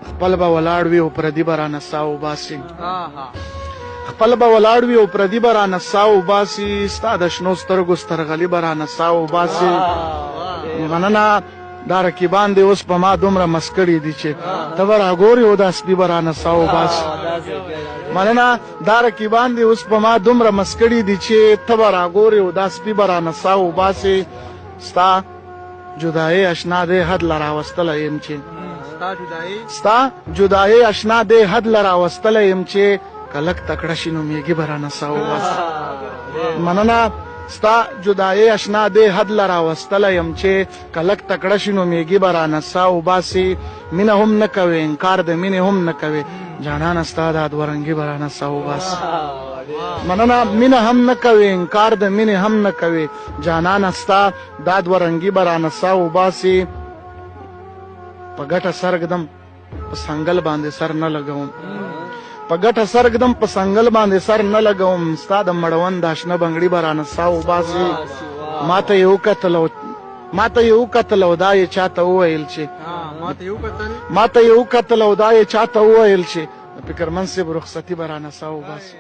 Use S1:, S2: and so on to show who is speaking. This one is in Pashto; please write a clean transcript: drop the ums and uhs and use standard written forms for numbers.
S1: خپل به ولاړ وي او پردي به رانه ساه وباسي خپل به ولاړ وي او پردي به رانه ساه وباسي ستا د شنو سترګو سترغلي به رانه ساه وباسي مننه دا رقیبان دې اوس په ما دومره مسکړي دي چې ته به راګورې او دا سپي به رانه ساه وباسي مننه دا رقیبان دې اوس په ما دومره مسکړي دي چې ته به راګورې او دا سپي به رانه ساه وباسي ستا جدایي اشنا دې حد له راوستلی یم چې ستا جدایي اشنا دې حد له راوستلی یم چې که لږ تکړه شي نو میږي به رانه ساه وباسي مننه ستا جدایي اشنا دې حد له راوستلی یم چې که لږ تکړه شي نو میږي به رانه ساه وباسي مینه هم نه کوې انکار د مینې هم نه کوې جانانه ستا دا دوه رنګي به رانه ساه وباسي مننه مینه هم نه کوې انکار د مینې هم نه کوې جانانه ستا دا دوه رنګي به رانه ساه وباسي په ګټه سر ږدم په سنګل باندې سر نه لګوم په ګټه سر ږدم په سنګل باندې سر نه لګوم ستا د مړوند د اشنه بنګړي به رانه ساه وباسي ماته یې وکتل او دا یې چاته وویل چې ماته یې وکتل او دا یې چاته وویل چې د فکرمن صاحب رخصتي به رانه ساه وباسي